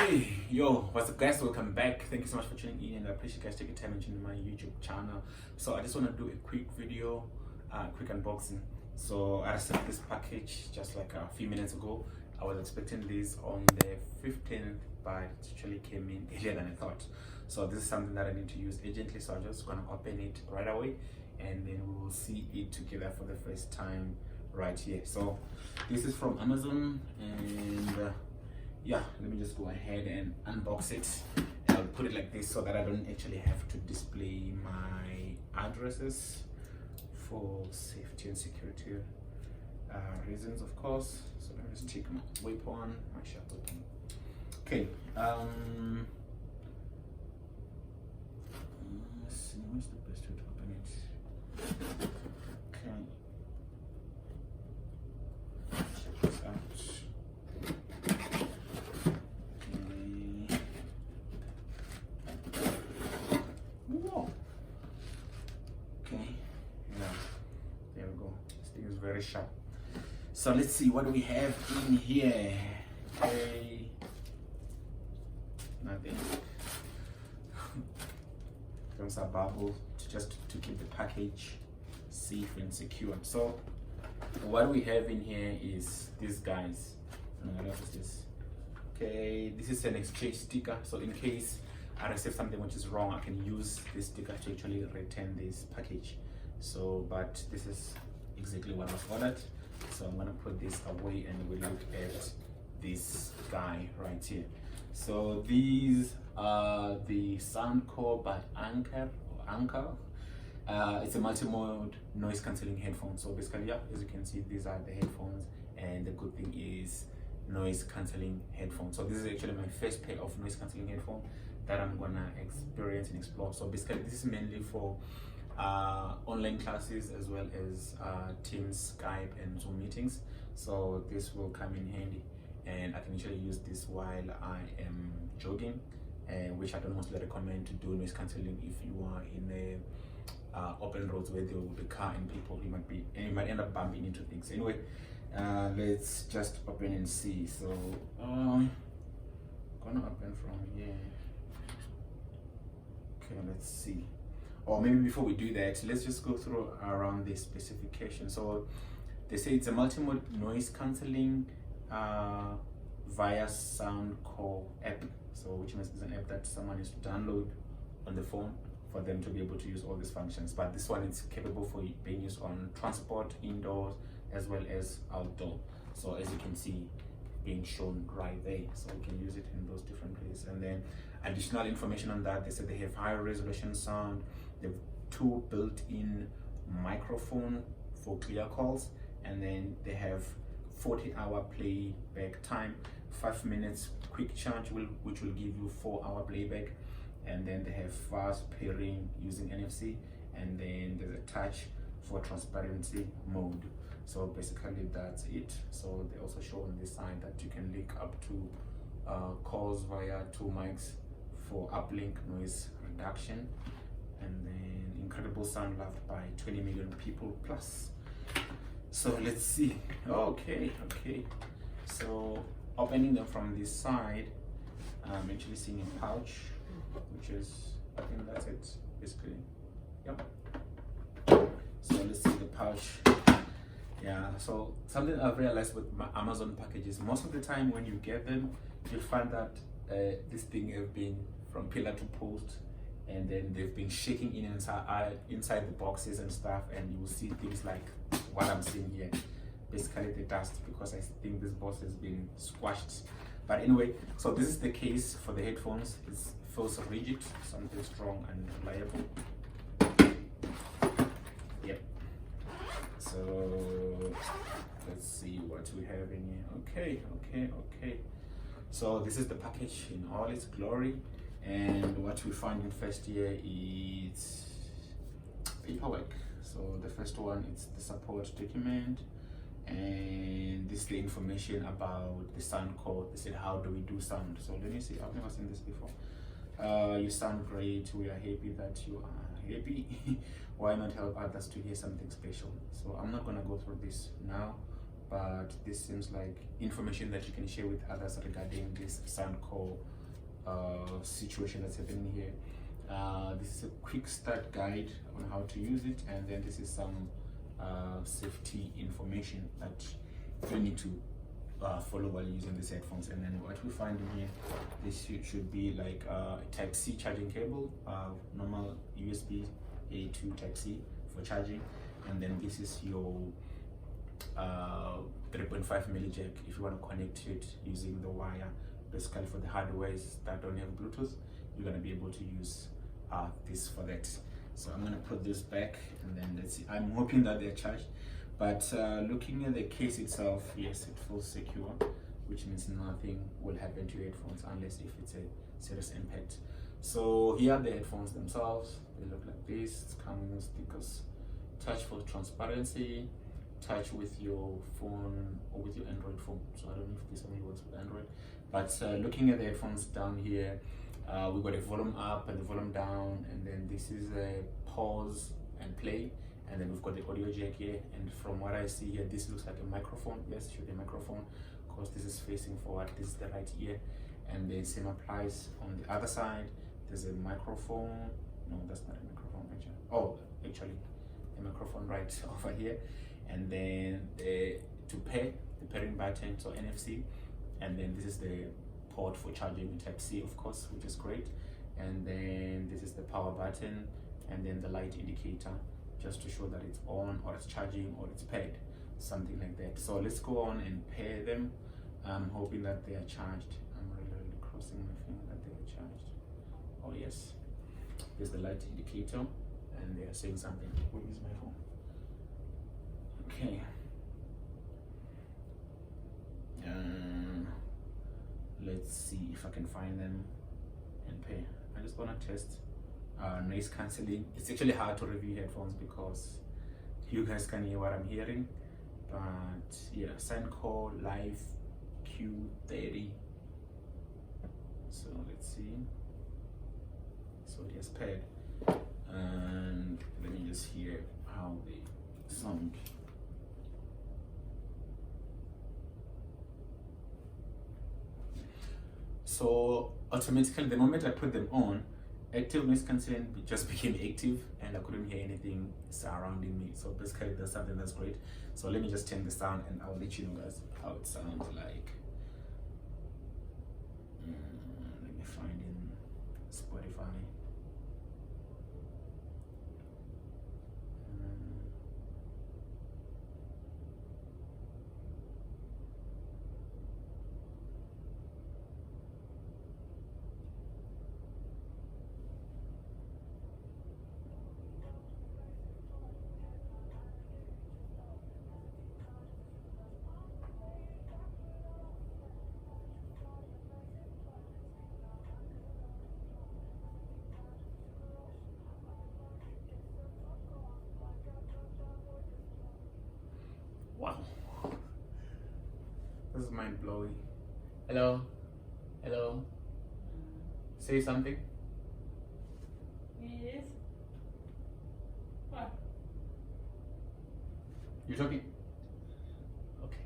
Hey, yo, what's up guys? Welcome back. Thank you so much for tuning in, and I appreciate you guys taking time into my YouTube channel. So I just want to do a quick video, quick unboxing. So I received this package just like a few minutes ago. I was expecting this on the 15th, but it actually came in earlier than I thought. So this is something that I need to use urgently, so I'm just gonna open it right away and then we will see it together for the first time right here. So this is from Amazon, and yeah, let me just go ahead and unbox it. And I'll put it like this so that I don't actually have to display my addresses for safety and security reasons, of course. So let me just take my weapon, my sharp weapon. Okay, let's see, what's the best way to open it? Okay, check this out. Very sharp. So let's see what we have in here. Okay, nothing. There's a bubble to keep the package safe and secure. So what we have in here is these guys. What else is this? Okay, this is an exchange sticker. So in case I receive something which is wrong, I can use this sticker to actually return this package. So, but this is exactly what was ordered. So I'm gonna put this away and we look at this guy right here. So these are the SoundCore by Anchor. It's a multi-mode noise cancelling headphone. So basically, yeah, as you can see, these are the headphones, and the good thing is noise cancelling headphones. So this is actually my first pair of noise cancelling headphones that I'm gonna experience and explore. So basically, this is mainly for online classes as well as Teams, Skype and Zoom meetings. So this will come in handy, and I can actually use this while I am jogging, which I don't mostly recommend to do noise cancelling if you are in a open roads where there will be car and people. You might end up bumping into things. Anyway, let's just open and see. So gonna open from here. Okay, let's see. Or maybe before we do that, let's just go through around the specification. So they say it's a multi-mode noise cancelling via SoundCore app. So which means it's an app that someone needs to download on the phone for them to be able to use all these functions. But this one is capable for being used on transport, indoors, as well as outdoor. So as you can see, being shown right there, so we can use it in those different places. And then additional information on that, they said they have high resolution sound, they have 2 built-in microphone for clear calls, and then they have 40-hour playback time, 5 minutes quick charge which will give you 4-hour playback, and then they have fast pairing using NFC, and then there's a touch for transparency mode. So basically that's it. So they also show on this side that you can link up to calls via 2 mics for uplink noise reduction, and then incredible sound loved by 20 million people plus. So let's see. Okay, so opening them from this side, I'm actually seeing a pouch, which is, I think that's it basically. Yep. So let's see the pouch. Yeah, so something I've realized with my Amazon packages, most of the time when you get them, you'll find that this thing have been from pillar to post, and then they've been shaking inside the boxes and stuff, and you will see things like what I'm seeing here. Basically the dust, because I think this box has been squashed. But anyway, so this is the case for the headphones. It feels rigid, something strong and reliable. Yep. So let's see what we have in here. Okay. So this is the package in all its glory, and what we find in first here is paperwork. So the first one is the support document, and this is the information about the SoundCore. They said, how do we do sound? So let me see, I've never seen this before. You sound great, we are happy that you are happy. Why not help others to hear something special? So I'm not gonna go through this now. but this seems like information that you can share with others regarding this SoundCore situation that's happening here. This is a quick start guide on how to use it, and then this is some safety information that you need to follow while using these headphones. And then what we find in here, this should be like a Type-C charging cable, normal USB A to Type-C for charging, and then this is your 3.5 milli jack if you want to connect it using the wire. Basically for the hardwares that don't have Bluetooth, you're going to be able to use this for that. So I'm going to put this back, and then let's see. I'm hoping that they're charged, but looking at the case itself, yes, it feels secure, which means nothing will happen to your headphones unless if it's a serious impact. So here are the headphones themselves. They look like this. It's coming with stickers. Touch for transparency. Touch with your phone or with your Android phone. So I don't know if this only works with Android, but looking at the headphones down here, we got a volume up and the volume down, and then this is a pause and play, and then we've got the audio jack here. And from what I see here, this looks like a microphone. Yes, should be a microphone because this is facing forward. This is the right ear, and the same applies on the other side. There's a microphone. No, that's not a microphone actually. Oh, actually, a microphone right over here. And then to pair, the pairing button, so NFC, and then this is the port for charging, Type-C of course, which is great. And then this is the power button, and then the light indicator, just to show that it's on or it's charging or it's paired, something like that. So let's go on and pair them. I'm hoping that they are charged. I'm really crossing my finger that they are charged. Oh yes, there's the light indicator, and they are saying something. Where is my phone? Okay. Let's see if I can find them and pair. I just want to test noise cancelling. It's actually hard to review headphones because you guys can hear what I'm hearing, but yeah, SoundCore Live Q30. So let's see. So it has paired, and let me just hear how they sound. So automatically, the moment I put them on, active noise cancelling just became active, and I couldn't hear anything surrounding me. So basically, that's something that's great. So let me just turn the sound, and I'll let you know guys how it sounds like. Let me find in Spotify. Wow, this is mind blowing. Hello, hello. Say something. Yes. What? You're talking? Okay.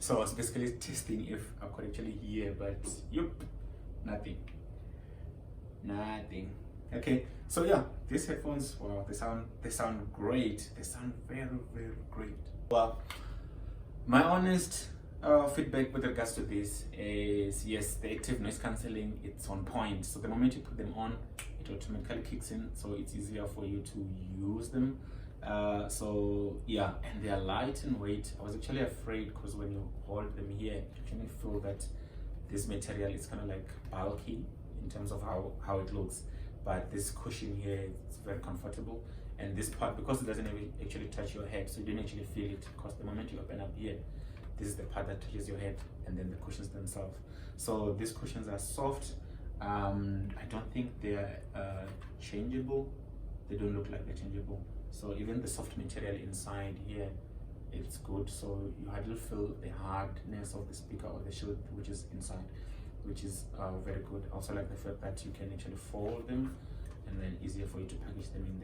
So I was basically testing if I could actually hear, but yep, nothing. Nothing. Okay, so yeah, these headphones, wow, they sound great. They sound very, very great. Well, my honest feedback with regards to this is, yes, the active noise cancelling, it's on point. So the moment you put them on, it automatically kicks in, so it's easier for you to use them. So yeah, and they are light in weight. I was actually afraid because when you hold them here, you actually feel that this material is kind of like bulky in terms of how it looks. But this cushion here, it's very comfortable, and this part, because it doesn't actually touch your head, so you don't actually feel it, because the moment you open up here, this is the part that touches your head, and then the cushions themselves. So these cushions are soft. I don't think they're changeable. They don't look like they're changeable. So even the soft material inside here, it's good. So you hardly feel the hardness of the speaker or the shield which is inside, which is very good. I also like the fact that you can actually fold them, and then easier for you to package them in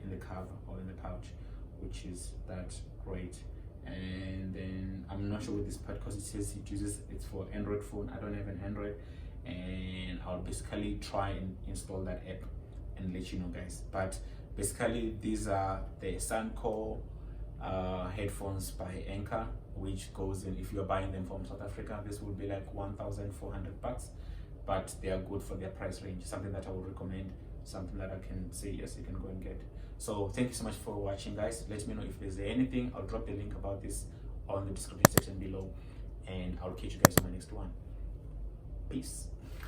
the cover or in the pouch, which is that great. And then I'm not sure with this part because it says it's for Android phone. I don't have an Android, and I'll basically try and install that app and let you know, guys. But basically these are the SoundCore headphones by Anchor, which goes in, if you're buying them from South Africa, this would be like 1,400 bucks, but they are good for their price range. Something that I would recommend, something that I can say yes, you can go and get. So thank you so much for watching, guys. Let me know if there's anything. I'll drop the link about this on the description section below, and I'll catch you guys on my next one. Peace.